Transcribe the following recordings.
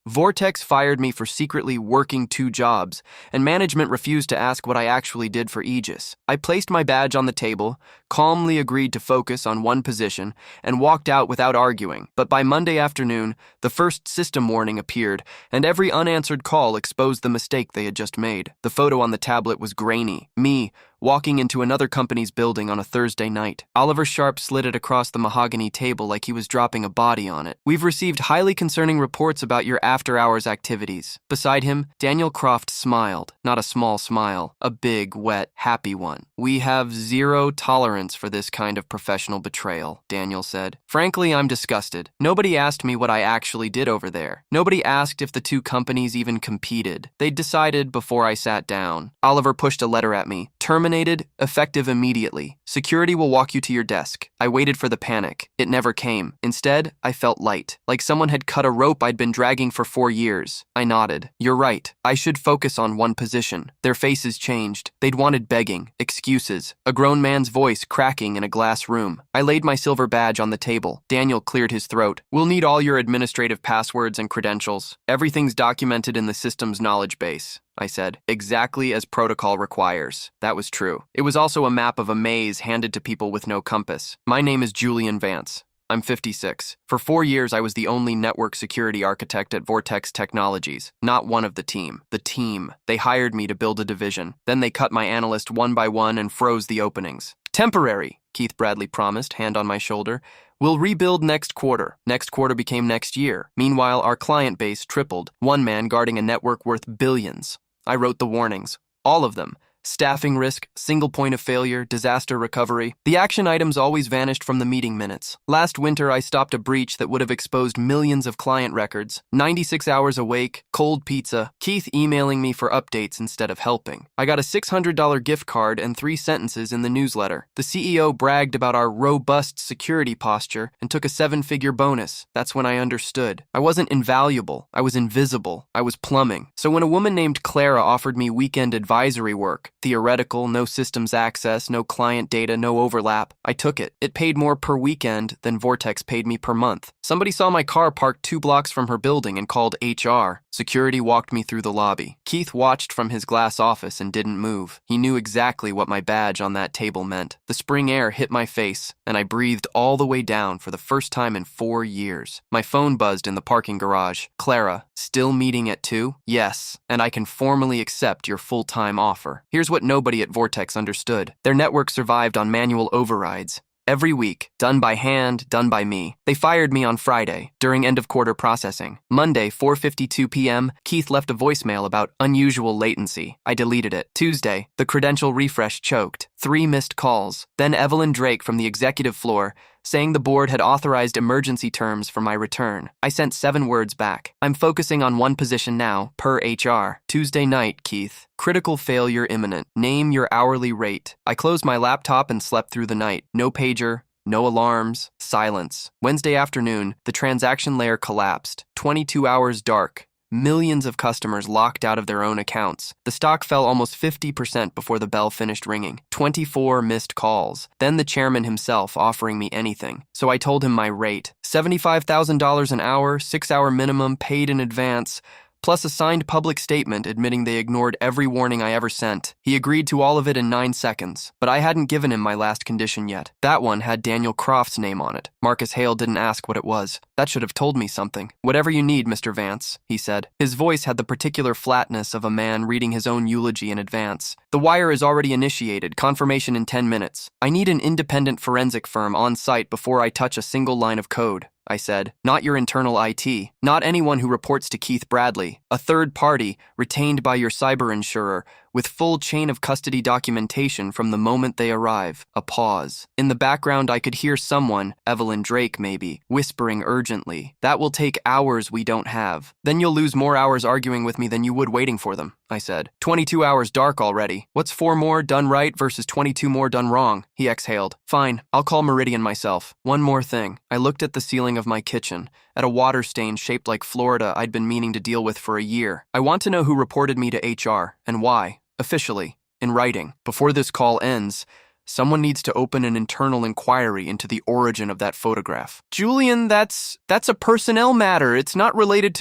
Vortex fired me for secretly working 2 jobs, and management refused to ask what I actually did for Aegis. I placed my badge on the table, calmly agreed to focus on one position, and walked out without arguing. But by Monday afternoon, the first system warning appeared, and every unanswered call exposed the mistake they had just made. The photo on the tablet was grainy. Me, walking into another company's building on a Thursday night. Oliver Sharp slid it across the mahogany table like he was dropping a body on it. "We've received highly concerning reports about your after-hours activities." Beside him, Daniel Croft smiled. Not a small smile, a big, wet, happy one. "We have zero tolerance for this kind of professional betrayal," Daniel said. "Frankly, I'm disgusted. Nobody asked me what I actually did over there. Nobody asked if the two companies even competed. They'd decided before I sat down." Oliver pushed a letter at me. "Terminated, effective immediately. Security will walk you to your desk." I waited for the panic. It never came. Instead, I felt light, like someone had cut a rope I'd been dragging for 4 years. I nodded. "You're right. I should focus on one position." Their faces changed. They'd wanted begging, excuses, a grown man's voice cracking in a glass room. I laid my silver badge on the table. Daniel cleared his throat. "We'll need all your administrative passwords and credentials. Everything's documented in the system's knowledge base," I said, "exactly as protocol requires." That was true. It was also a map of a maze handed to people with no compass. "My name is Julian Vance. I'm 56. For 4 years, I was the only network security architect at Vortex Technologies, not one of the team. The team. They hired me to build a division. Then they cut my analyst one by one and froze the openings. "Temporary," Keith Bradley promised, hand on my shoulder. "We'll rebuild next quarter." Next quarter became next year. Meanwhile, our client base tripled, one man guarding a network worth billions. I wrote the warnings. All of them. Staffing risk, single point of failure, disaster recovery. The action items always vanished from the meeting minutes. Last winter, I stopped a breach that would have exposed millions of client records. 96 hours awake, cold pizza, Keith emailing me for updates instead of helping. I got a $600 gift card and 3 sentences in the newsletter. The CEO bragged about our robust security posture and took a 7-figure bonus. That's when I understood. I wasn't invaluable. I was invisible. I was plumbing. So when a woman named Clara offered me weekend advisory work, theoretical, no systems access, no client data, no overlap, I took it. It paid more per weekend than Vortex paid me per month. Somebody saw my car parked 2 blocks from her building and called HR. Security walked me through the lobby. Keith watched from his glass office and didn't move. He knew exactly what my badge on that table meant. The spring air hit my face, and I breathed all the way down for the first time in 4 years. My phone buzzed in the parking garage. "Clara, still meeting at 2? "Yes, and I can formally accept your full-time offer." Here's what nobody at Vortex understood. Their network survived on manual overrides. Every week, done by hand, done by me. They fired me on Friday, during end-of-quarter processing. Monday, 4:52 p.m., Keith left a voicemail about unusual latency. I deleted it. Tuesday, the credential refresh choked. 3 missed calls. Then Evelyn Drake from the executive floor, saying the board had authorized emergency terms for my return. I sent 7 words back. "I'm focusing on one position now, per HR. Tuesday night, Keith. Critical failure imminent. Name your hourly rate." I closed my laptop and slept through the night. No pager, no alarms, silence. Wednesday afternoon, the transaction layer collapsed. 22 hours dark. Millions of customers locked out of their own accounts. The stock fell almost 50% before the bell finished ringing. 24 missed calls. Then the chairman himself offering me anything. So I told him my rate. $75,000 an hour, 6-hour minimum, paid in advance, plus a signed public statement admitting they ignored every warning I ever sent. He agreed to all of it in 9 seconds, but I hadn't given him my last condition yet. That one had Daniel Croft's name on it. Marcus Hale didn't ask what it was. That should have told me something. "Whatever you need, Mr. Vance," he said. His voice had the particular flatness of a man reading his own eulogy in advance. "The wire is already initiated. Confirmation in 10 minutes. I need an independent forensic firm on site before I touch a single line of code," I said. "Not your internal IT. Not anyone who reports to Keith Bradley. A third party, retained by your cyber insurer, with full chain of custody documentation from the moment they arrive." A pause. In the background, I could hear someone, Evelyn Drake maybe, whispering urgently, "That will take hours we don't have." "Then you'll lose more hours arguing with me than you would waiting for them," I said. 22 hours dark already. What's 4 more done right versus 22 more done wrong? He exhaled. "Fine, I'll call Meridian myself. One more thing." I looked at the ceiling of my kitchen, at a water stain shaped like Florida I'd been meaning to deal with for a year. "I want to know who reported me to HR, and why. Officially, in writing. Before this call ends, Someone needs to open an internal inquiry into the origin of that photograph. Julian, that's a personnel matter. It's related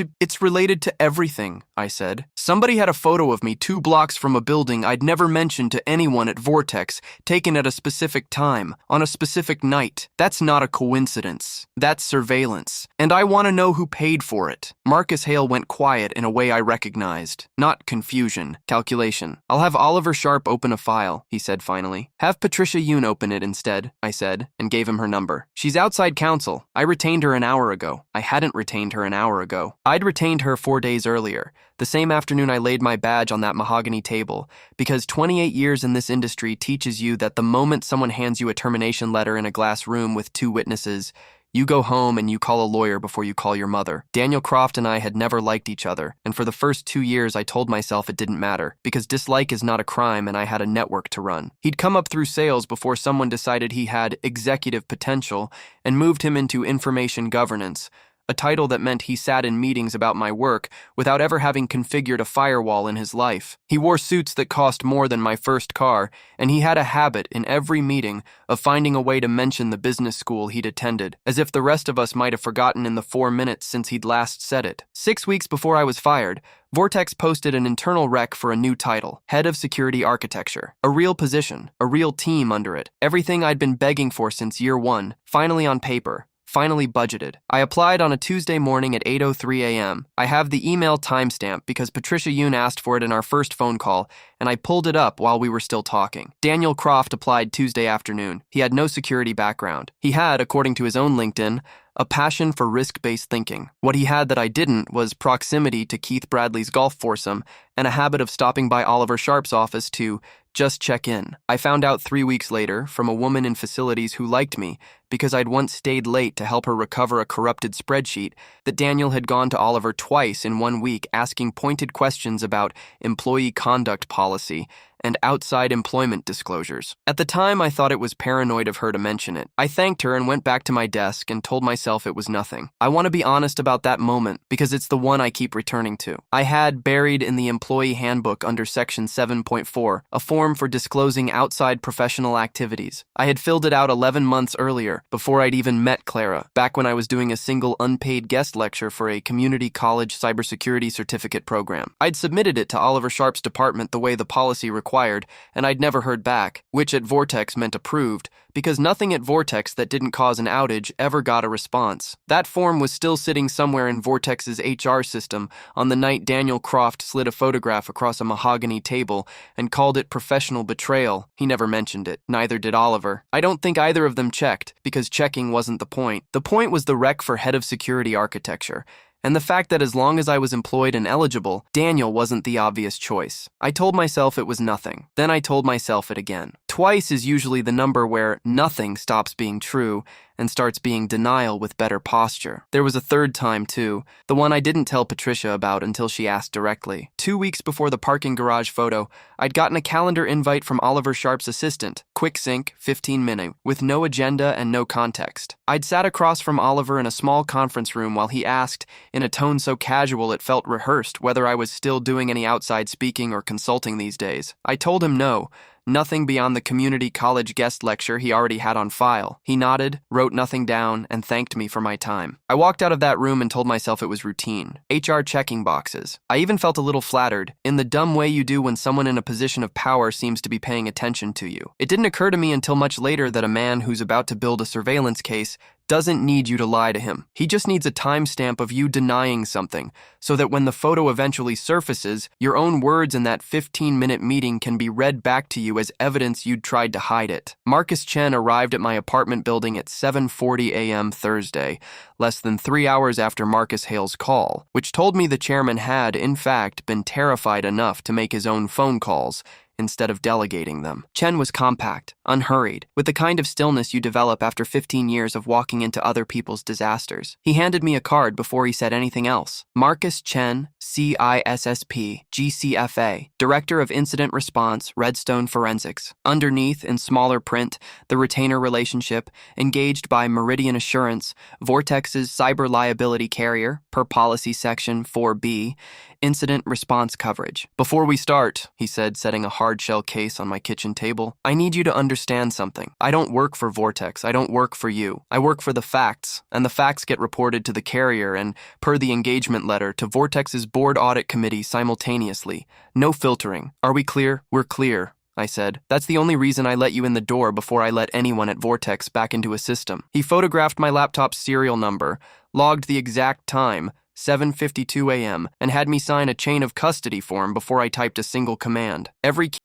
to everything, I said. Somebody had a photo of me 2 blocks from a building I'd never mentioned to anyone at Vortex, taken at a specific time, on a specific night. That's not a coincidence. That's surveillance. And I want to know who paid for it. Marcus Hale went quiet in a way I recognized. Not confusion, calculation. I'll have Oliver Sharp open a file, he said finally. Have Patricia Yoon open it instead, I said, and gave him her number. She's outside counsel. I retained her an hour ago. I hadn't retained her an hour ago. I'd retained her 4 days earlier, the same afternoon I laid my badge on that mahogany table, because 28 years in this industry teaches you that the moment someone hands you a termination letter in a glass room with 2 witnesses, you go home and you call a lawyer before you call your mother. Daniel Croft and I had never liked each other, and for the first 2 years I told myself it didn't matter, because dislike is not a crime and I had a network to run. He'd come up through sales before someone decided he had executive potential and moved him into information governance, a title that meant he sat in meetings about my work without ever having configured a firewall in his life. He wore suits that cost more than my first car, and he had a habit in every meeting of finding a way to mention the business school he'd attended, as if the rest of us might have forgotten in the 4 minutes since he'd last said it. 6 weeks before I was fired, Vortex posted an internal rec for a new title, Head of Security Architecture. A real position, a real team under it. Everything I'd been begging for since year 1, finally on paper. Finally budgeted. I applied on a Tuesday morning at 8:03 a.m. I have the email timestamp because Patricia Yoon asked for it in our first phone call, and I pulled it up while we were still talking. Daniel Croft applied Tuesday afternoon. He had no security background. He had, according to his own LinkedIn, a passion for risk-based thinking. What he had that I didn't was proximity to Keith Bradley's golf foursome and a habit of stopping by Oliver Sharp's office to just check in. I found out 3 weeks later from a woman in facilities who liked me because I'd once stayed late to help her recover a corrupted spreadsheet that Daniel had gone to Oliver twice in 1 week asking pointed questions about employee conduct policy and outside employment disclosures. At the time, I thought it was paranoid of her to mention it. I thanked her and went back to my desk and told myself it was nothing. I want to be honest about that moment because it's the one I keep returning to. I had buried in the employee handbook under section 7.4 a form for disclosing outside professional activities. I had filled it out 11 months earlier, before I'd even met Clara, back when I was doing a single unpaid guest lecture for a community college cybersecurity certificate program. I'd submitted it to Oliver Sharp's department the way the policy required, and I'd never heard back, which at Vortex meant approved, because nothing at Vortex that didn't cause an outage ever got a response. That form was still sitting somewhere in Vortex's HR system on the night Daniel Croft slid a photograph across a mahogany table and called it professional betrayal. He never mentioned it. Neither did Oliver. I don't think either of them checked, because checking wasn't the point. The point was the rec for Head of Security Architecture, and the fact that as long as I was employed and eligible, Daniel wasn't the obvious choice. I told myself it was nothing. Then I told myself it again. Twice is usually the number where nothing stops being true and starts being denial with better posture. There was a third time, too, the one I didn't tell Patricia about until she asked directly. 2 weeks before the parking garage photo, I'd gotten a calendar invite from Oliver Sharp's assistant, quick sync, 15-minute, with no agenda and no context. I'd sat across from Oliver in a small conference room while he asked, in a tone so casual it felt rehearsed, whether I was still doing any outside speaking or consulting these days. I told him no. Nothing beyond the community college guest lecture he already had on file. He nodded, wrote nothing down, and thanked me for my time. I walked out of that room and told myself it was routine. HR checking boxes. I even felt a little flattered, in the dumb way you do when someone in a position of power seems to be paying attention to you. It didn't occur to me until much later that a man who's about to build a surveillance case doesn't need you to lie to him. He just needs a timestamp of you denying something, so that when the photo eventually surfaces, your own words in that 15-minute meeting can be read back to you as evidence you'd tried to hide it. Marcus Chen arrived at my apartment building at 7:40 a.m. Thursday, less than 3 hours after Marcus Hale's call, which told me the chairman had, in fact, been terrified enough to make his own phone calls instead of delegating them. Chen was compact, unhurried, with the kind of stillness you develop after 15 years of walking into other people's disasters. He handed me a card before he said anything else. Marcus Chen, CISSP, GCFA, Director of Incident Response, Redstone Forensics. Underneath, in smaller print, the retainer relationship, engaged by Meridian Assurance, Vortex's cyber liability carrier, per policy section 4B, incident response coverage. Before we start, he said, setting a hard-shell case on my kitchen table, I need you to understand something. I don't work for Vortex. I don't work for you. I work for the facts, and the facts get reported to the carrier and, per the engagement letter, to Vortex's board audit committee simultaneously. No filtering. Are we clear? We're clear, I said. That's the only reason I let you in the door before I let anyone at Vortex back into a system. He photographed my laptop's serial number, logged the exact time, 7:52 a.m., and had me sign a chain of custody form before I typed a single command.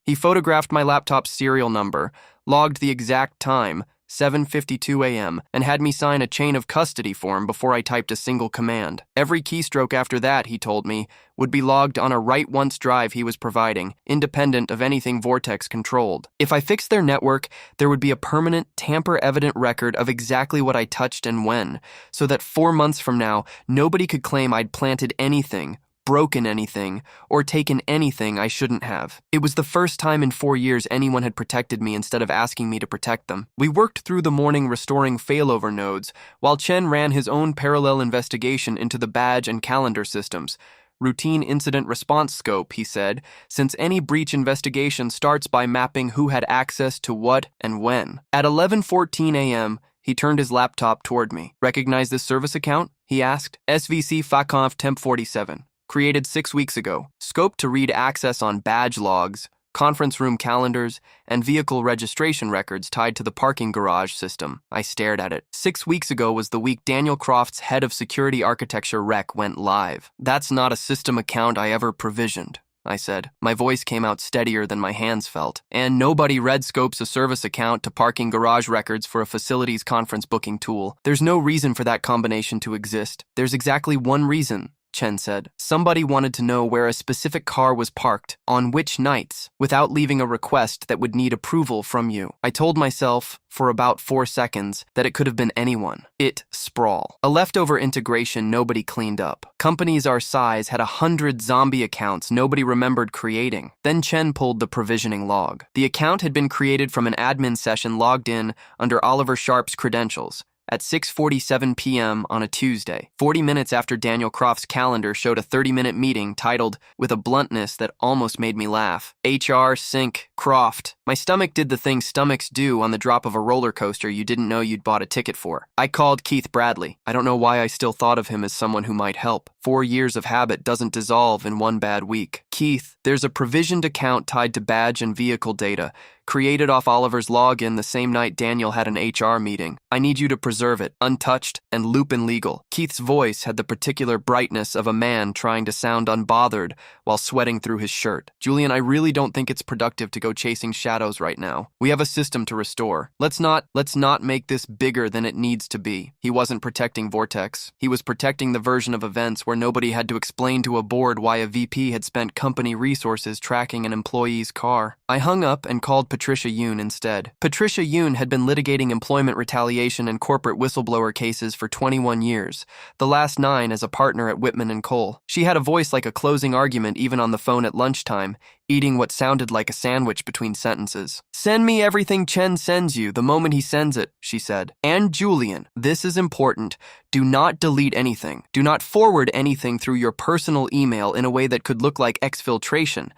He photographed my laptop's serial number, logged the exact time, 7:52 a.m., and had me sign a chain of custody form before I typed a single command. Every keystroke after that, he told me, would be logged on a write-once drive he was providing, independent of anything Vortex controlled. If I fixed their network, there would be a permanent, tamper-evident record of exactly what I touched and when, so that 4 months from now, nobody could claim I'd planted anything, broken anything, or taken anything I shouldn't have. It was the first time in 4 years anyone had protected me instead of asking me to protect them. We worked through the morning restoring failover nodes, while Chen ran his own parallel investigation into the badge and calendar systems. Routine incident response scope, he said, since any breach investigation starts by mapping who had access to what and when. At 11:14 a.m., he turned his laptop toward me. Recognize this service account? He asked. SVC FACONF Temp 47. Created 6 weeks ago. Scope to read access on badge logs, conference room calendars, and vehicle registration records tied to the parking garage system. I stared at it. 6 weeks ago was the week Daniel Croft's head of security architecture rec went live. That's not a system account I ever provisioned, I said. My voice came out steadier than my hands felt. And nobody red scopes a service account to parking garage records for a facilities conference booking tool. There's no reason for that combination to exist. There's exactly one reason, Chen said. Somebody wanted to know where a specific car was parked, on which nights, without leaving a request that would need approval from you. I told myself, for about 4 seconds, that it could have been anyone. Sprawl. A leftover integration nobody cleaned up. Companies our size had 100 zombie accounts nobody remembered creating. Then Chen pulled the provisioning log. The account had been created from an admin session logged in under Oliver Sharp's credentials at 6:47 p.m. on a Tuesday, 40 minutes after Daniel Croft's calendar showed a 30-minute meeting titled, with a bluntness that almost made me laugh, HR Sync Croft. My stomach did the thing stomachs do on the drop of a roller coaster you didn't know you'd bought a ticket for. I called Keith Bradley. I don't know why I still thought of him as someone who might help. 4 years of habit doesn't dissolve in one bad week. Keith, there's a provisioned account tied to badge and vehicle data, created off Oliver's login the same night Daniel had an HR meeting. I need you to preserve it, untouched and Lupin legal. Keith's voice had the particular brightness of a man trying to sound unbothered while sweating through his shirt. Julian, I really don't think it's productive to go chasing shadows right now. We have a system to restore. Let's not make this bigger than it needs to be. He wasn't protecting Vortex. He was protecting the version of events where nobody had to explain to a board why a VP had spent company resources tracking an employee's car. I hung up and called Patricia Yoon instead. Patricia Yoon had been litigating employment retaliation and corporate whistleblower cases for 21 years, the last 9 as a partner at Whitman & Cole. She had a voice like a closing argument even on the phone at lunchtime, eating what sounded like a sandwich between sentences. Send me everything Chen sends you the moment he sends it, she said. And Julian, this is important. Do not delete anything. Do not forward anything through your personal email in a way that could look like exfiltration.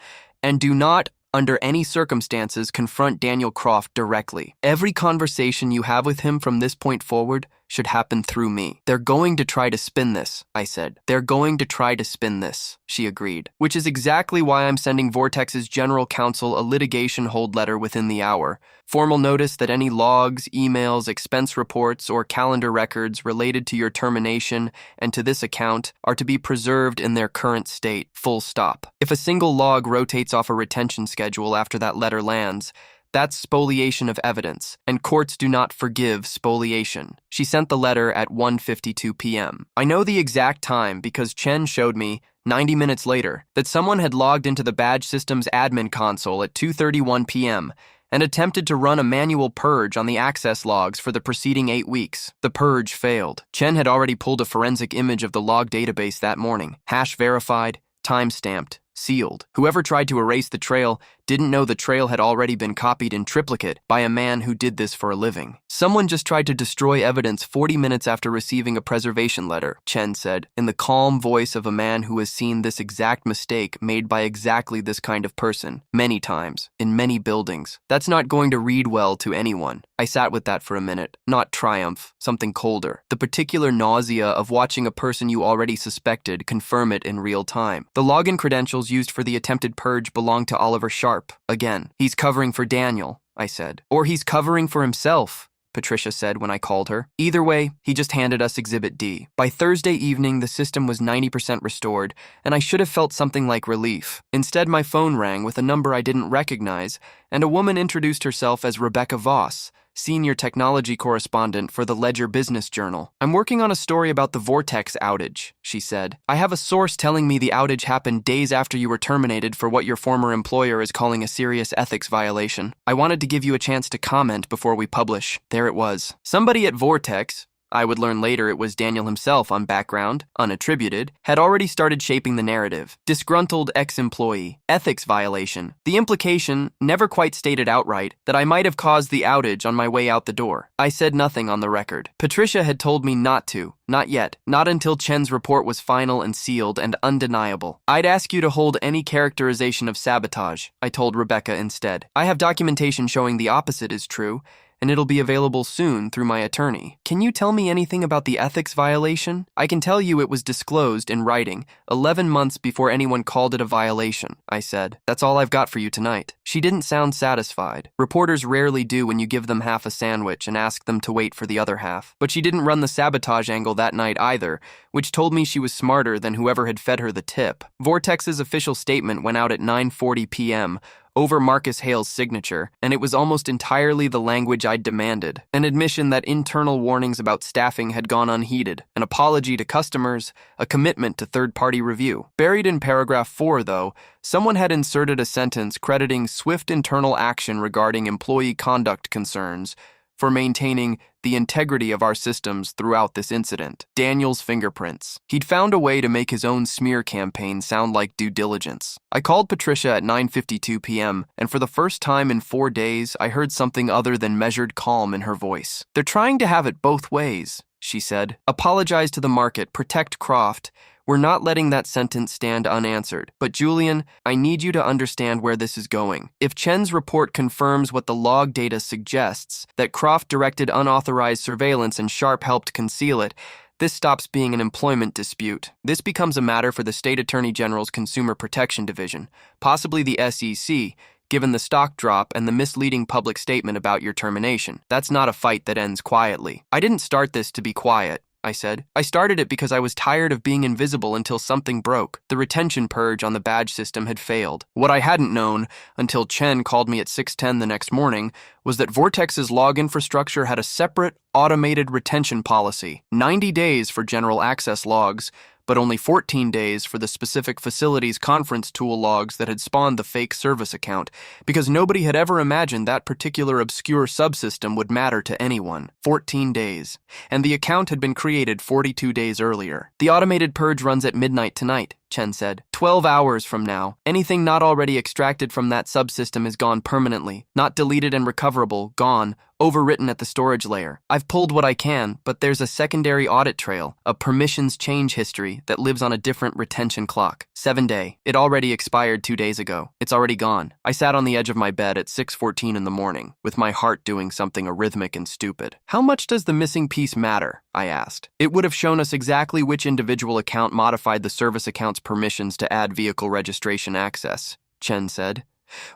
And do not, under any circumstances, confront Daniel Croft directly. Every conversation you have with him from this point forward should happen through me. They're going to try to spin this, I said. They're going to try to spin this, she agreed. Which is exactly why I'm sending Vortex's general counsel a litigation hold letter within the hour. Formal notice that any logs, emails, expense reports, or calendar records related to your termination and to this account are to be preserved in their current state, full stop. If a single log rotates off a retention schedule after that letter lands, that's spoliation of evidence, and courts do not forgive spoliation. She sent the letter at 1:52 p.m. I know the exact time because Chen showed me, 90 minutes later, that someone had logged into the badge system's admin console at 2:31 p.m. and attempted to run a manual purge on the access logs for the preceding 8 weeks. The purge failed. Chen had already pulled a forensic image of the log database that morning, hash verified, time-stamped, sealed. Whoever tried to erase the trail Didn't know the trail had already been copied in triplicate by a man who did this for a living. Someone just tried to destroy evidence 40 minutes after receiving a preservation letter, Chen said, in the calm voice of a man who has seen this exact mistake made by exactly this kind of person, many times, in many buildings. That's not going to read well to anyone. I sat with that for a minute. Not triumph, something colder. The particular nausea of watching a person you already suspected confirm it in real time. The login credentials used for the attempted purge belong to Oliver Sharp. Again, he's covering for Daniel, I said. Or he's covering for himself, Patricia said when I called her. Either way, he just handed us Exhibit D. By Thursday evening, the system was 90% restored, and I should have felt something like relief. Instead, my phone rang with a number I didn't recognize, and a woman introduced herself as Rebecca Voss, senior technology correspondent for the Ledger Business Journal. I'm working on a story about the Vortex outage, she said. I have a source telling me the outage happened days after you were terminated for what your former employer is calling a serious ethics violation. I wanted to give you a chance to comment before we publish. There it was. Somebody at Vortex, I would learn later it was Daniel himself on background, unattributed, had already started shaping the narrative. Disgruntled ex-employee, ethics violation. The implication, never quite stated outright, that I might have caused the outage on my way out the door. I said nothing on the record. Patricia had told me not to. Not yet. Not until Chen's report was final and sealed and undeniable. I'd ask you to hold any characterization of sabotage, I told Rebecca instead. I have documentation showing the opposite is true, and it'll be available soon through my attorney. Can you tell me anything about the ethics violation? I can tell you it was disclosed in writing 11 months before anyone called it a violation, I said. That's all I've got for you tonight. She didn't sound satisfied. Reporters rarely do when you give them half a sandwich and ask them to wait for the other half. But she didn't run the sabotage angle that night either, which told me she was smarter than whoever had fed her the tip. Vortex's official statement went out at 9:40 p.m., over Marcus Hale's signature, and it was almost entirely the language I'd demanded. An admission that internal warnings about staffing had gone unheeded, an apology to customers, a commitment to third-party review. Buried in paragraph 4, though, someone had inserted a sentence crediting swift internal action regarding employee conduct concerns for maintaining the integrity of our systems throughout this incident. Daniel's fingerprints. He'd found a way to make his own smear campaign sound like due diligence. I called Patricia at 9:52 p.m., and for the first time in 4 days, I heard something other than measured calm in her voice. They're trying to have it both ways, she said. Apologize to the market, protect Croft. We're not letting that sentence stand unanswered. But Julian, I need you to understand where this is going. If Chen's report confirms what the log data suggests, that Croft directed unauthorized surveillance and Sharp helped conceal it, this stops being an employment dispute. This becomes a matter for the State Attorney General's Consumer Protection Division, possibly the SEC, given the stock drop and the misleading public statement about your termination. That's not a fight that ends quietly. I didn't start this to be quiet, I said. I started it because I was tired of being invisible until something broke. The retention purge on the badge system had failed. What I hadn't known, until Chen called me at 6:10 the next morning, was that Vortex's log infrastructure had a separate, automated retention policy. 90 days for general access logs, but only 14 days for the specific facility's conference tool logs that had spawned the fake service account, because nobody had ever imagined that particular obscure subsystem would matter to anyone. 14 days. And the account had been created 42 days earlier. The automated purge runs at midnight tonight, Chen said. 12 hours from now. Anything not already extracted from that subsystem is gone permanently. Not deleted and recoverable, gone, overwritten at the storage layer. I've pulled what I can, but there's a secondary audit trail, a permissions change history that lives on a different retention clock. 7-day. It already expired 2 days ago. It's already gone. I sat on the edge of my bed at 6:14 in the morning, with my heart doing something arrhythmic and stupid. How much does the missing piece matter? I asked. It would have shown us exactly which individual account modified the service account's permissions to add vehicle registration access, Chen said.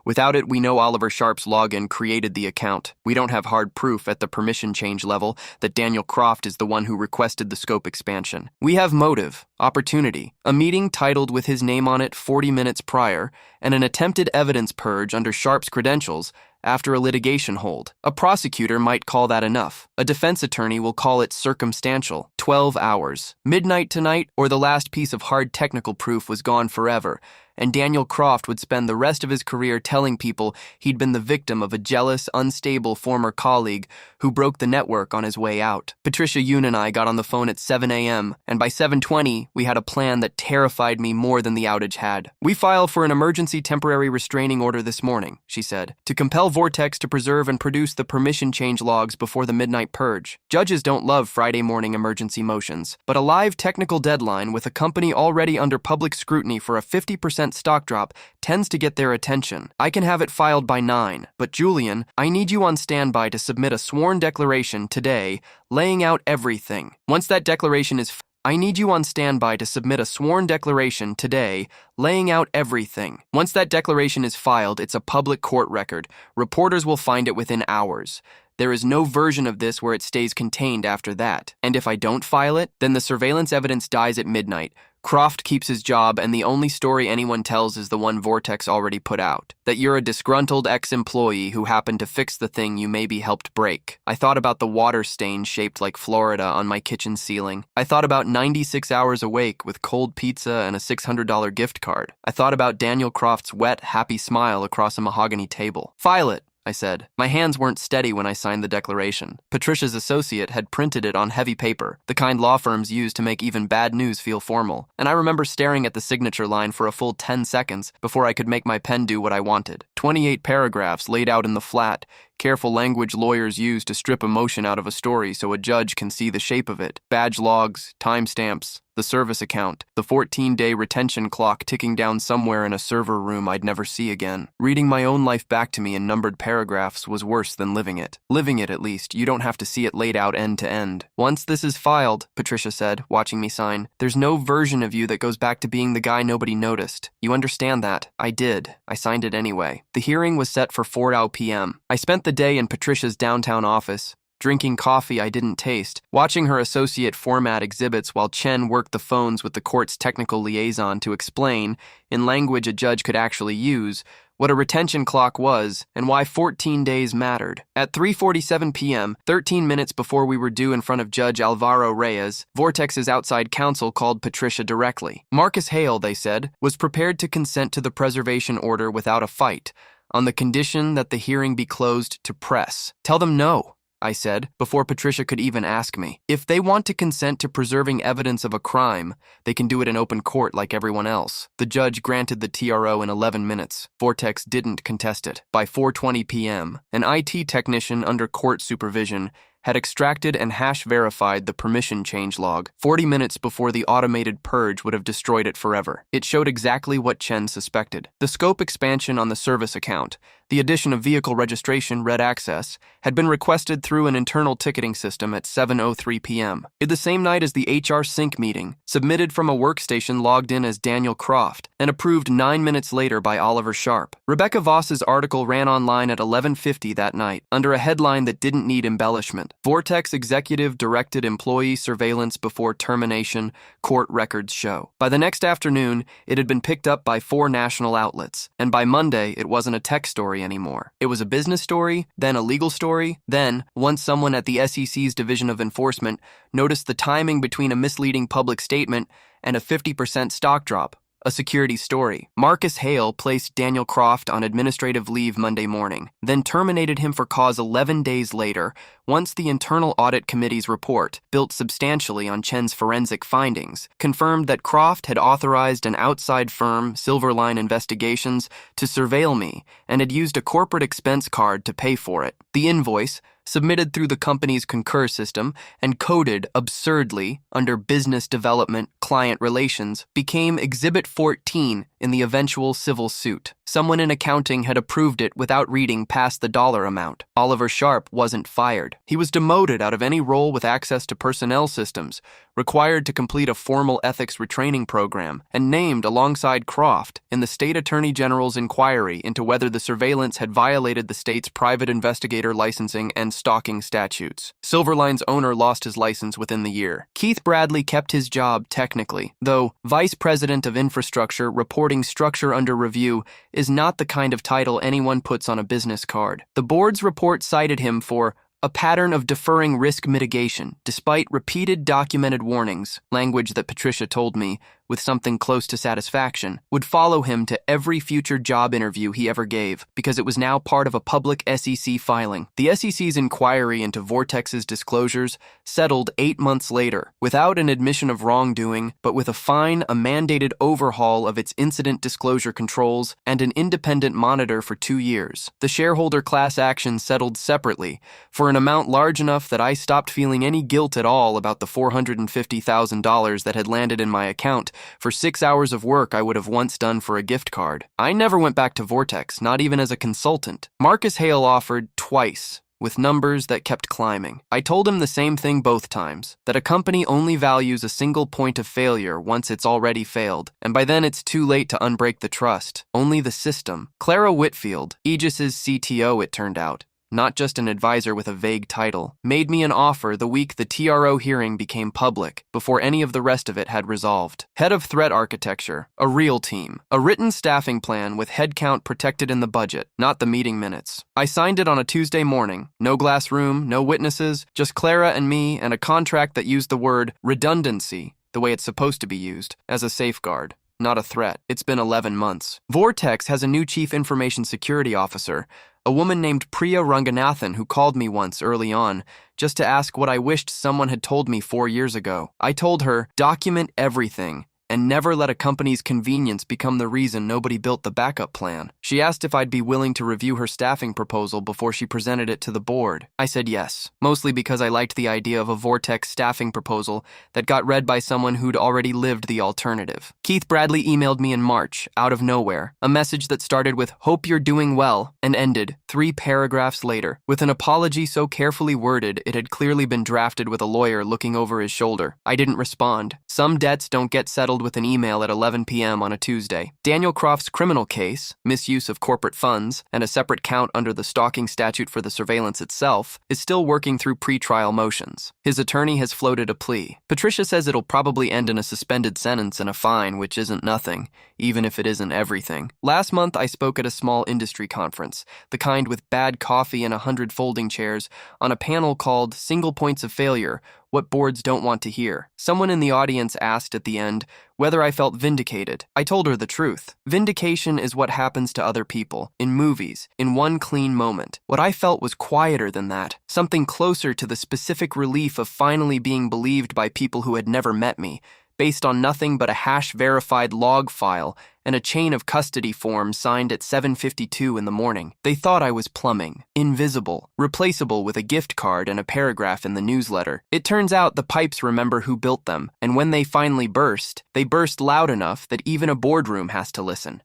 Without it, we know Oliver Sharp's login created the account. We don't have hard proof at the permission change level that Daniel Croft is the one who requested the scope expansion. We have motive, opportunity, a meeting titled with his name on it 40 minutes prior, and an attempted evidence purge under Sharp's credentials after a litigation hold. A prosecutor might call that enough. A defense attorney will call it circumstantial. 12 hours. Midnight tonight, or the last piece of hard technical proof was gone forever, and Daniel Croft would spend the rest of his career telling people he'd been the victim of a jealous, unstable former colleague who broke the network on his way out. Patricia Yoon and I got on the phone at 7 a.m., and by 7:20, we had a plan that terrified me more than the outage had. "We filed for an emergency temporary restraining order this morning," she said, "to compel Vortex to preserve and produce the permission change logs before the midnight purge. Judges don't love Friday morning emergency motions, but a live technical deadline with a company already under public scrutiny for a 50% stock drop tends to get their attention. I can have it filed by 9, but Julian, I need you on standby to submit a sworn declaration today laying out everything. Once that declaration is I need you on standby to submit a sworn declaration today laying out everything. Once that declaration is filed, it's a public court record. Reporters will find it within hours. There is no version of this where it stays contained after that. And if I don't file it, then the surveillance evidence dies at midnight. Croft keeps his job, and the only story anyone tells is the one Vortex already put out. That you're a disgruntled ex-employee who happened to fix the thing you maybe helped break. I thought about the water stain shaped like Florida on my kitchen ceiling. I thought about 96 hours awake with cold pizza and a $600 gift card. I thought about Daniel Croft's wet, happy smile across a mahogany table. File it, I said. My hands weren't steady when I signed the declaration. Patricia's associate had printed it on heavy paper, the kind law firms use to make even bad news feel formal, and I remember staring at the signature line for a full 10 seconds before I could make my pen do what I wanted. 28 paragraphs laid out in the flat, careful language lawyers use to strip emotion out of a story so a judge can see the shape of it. Badge logs, timestamps, the service account, the 14-day retention clock ticking down somewhere in a server room I'd never see again. Reading my own life back to me in numbered paragraphs was worse than living it. Living it, at least, you don't have to see it laid out end to end. "Once this is filed," Patricia said, watching me sign, "there's no version of you that goes back to being the guy nobody noticed. You understand that?" I did. I signed it anyway. The hearing was set for 4 p.m. I spent the day in Patricia's downtown office, drinking coffee I didn't taste, watching her associate format exhibits while Chen worked the phones with the court's technical liaison to explain, in language a judge could actually use, what a retention clock was and why 14 days mattered. At 3:47 p.m., 13 minutes before we were due in front of Judge Alvaro Reyes, Vortex's outside counsel called Patricia directly. Marcus Hale, they said, was prepared to consent to the preservation order without a fight, on the condition that the hearing be closed to press. "Tell them no," I said, before Patricia could even ask me. "If they want to consent to preserving evidence of a crime, they can do it in open court like everyone else." The judge granted the TRO in 11 minutes. Vortex didn't contest it. By 4:20 p.m., an IT technician under court supervision had extracted and hash-verified the permission change log 40 minutes before the automated purge would have destroyed it forever. It showed exactly what Chen suspected. The scope expansion on the service account, the addition of vehicle registration red access, had been requested through an internal ticketing system at 7:03 p.m. The same night as the HR sync meeting, submitted from a workstation logged in as Daniel Croft, and approved 9 minutes later by Oliver Sharp. Rebecca Voss's article ran online at 11:50 that night, under a headline that didn't need embellishment. Vortex executive directed employee surveillance before termination, court records show. By the next afternoon, it had been picked up by 4 national outlets, and by Monday, it wasn't a tech story anymore. It was a business story, then a legal story, then, once someone at the SEC's Division of Enforcement noticed the timing between a misleading public statement and a 50% stock drop, a security story. Marcus Hale placed Daniel Croft on administrative leave Monday morning, then terminated him for cause 11 days later, once the Internal Audit Committee's report, built substantially on Chen's forensic findings, confirmed that Croft had authorized an outside firm, Silverline Investigations, to surveil me and had used a corporate expense card to pay for it. The invoice, submitted through the company's Concur system and coded absurdly under Business Development Client Relations, became Exhibit 14 in the eventual civil suit. Someone in accounting had approved it without reading past the dollar amount. Oliver Sharp wasn't fired. He was demoted out of any role with access to personnel systems, required to complete a formal ethics retraining program, and named alongside Croft in the state attorney general's inquiry into whether the surveillance had violated the state's private investigator licensing and stalking statutes. Silverline's owner lost his license within the year. Keith Bradley kept his job technically, though Vice President of Infrastructure reporting structure under review is not the kind of title anyone puts on a business card. The board's report cited him for a pattern of deferring risk mitigation, despite repeated documented warnings, language that Patricia told me with something close to satisfaction, would follow him to every future job interview he ever gave, because it was now part of a public SEC filing. The SEC's inquiry into Vortex's disclosures settled 8 months later, without an admission of wrongdoing, but with a fine, a mandated overhaul of its incident disclosure controls, and an independent monitor for 2 years. The shareholder class action settled separately, for an amount large enough that I stopped feeling any guilt at all about the $450,000 that had landed in my account for 6 hours of work I would have once done for a gift card. I never went back to Vortex, not even as a consultant. Marcus Hale offered twice, with numbers that kept climbing. I told him the same thing both times, that a company only values a single point of failure once it's already failed, and by then it's too late to unbreak the trust. Only the system. Clara Whitfield, Aegis's CTO it turned out, not just an advisor with a vague title, made me an offer the week the TRO hearing became public, before any of the rest of it had resolved. Head of threat architecture, a real team, a written staffing plan with headcount protected in the budget, not the meeting minutes. I signed it on a Tuesday morning. No glass room, no witnesses, just Clara and me, and a contract that used the word redundancy, the way it's supposed to be used, as a safeguard. Not a threat. It's been 11 months. Vortex has a new chief information security officer, a woman named Priya Ranganathan, who called me once early on just to ask what I wished someone had told me 4 years ago. I told her, document everything and never let a company's convenience become the reason nobody built the backup plan. She asked if I'd be willing to review her staffing proposal before she presented it to the board. I said yes, mostly because I liked the idea of a Vortex staffing proposal that got read by someone who'd already lived the alternative. Keith Bradley emailed me in March, out of nowhere, a message that started with, "Hope you're doing well," and ended 3 paragraphs later, with an apology so carefully worded it had clearly been drafted with a lawyer looking over his shoulder. I didn't respond. Some debts don't get settled with an email at 11 p.m. on a Tuesday. Daniel Croft's criminal case, misuse of corporate funds, and a separate count under the stalking statute for the surveillance itself, is still working through pre-trial motions. His attorney has floated a plea. Patricia says it'll probably end in a suspended sentence and a fine, which isn't nothing, even if it isn't everything. Last month, I spoke at a small industry conference, the kind with bad coffee and 100 folding chairs, on a panel called Single Points of Failure, What Boards Don't Want to Hear. Someone in the audience asked at the end whether I felt vindicated. I told her the truth. Vindication is what happens to other people, in movies, in one clean moment. What I felt was quieter than that, something closer to the specific relief of finally being believed by people who had never met me, based on nothing but a hash-verified log file and a chain of custody forms signed at 7:52 in the morning. They thought I was plumbing, invisible, replaceable with a gift card and a paragraph in the newsletter. It turns out the pipes remember who built them, and when they finally burst, they burst loud enough that even a boardroom has to listen.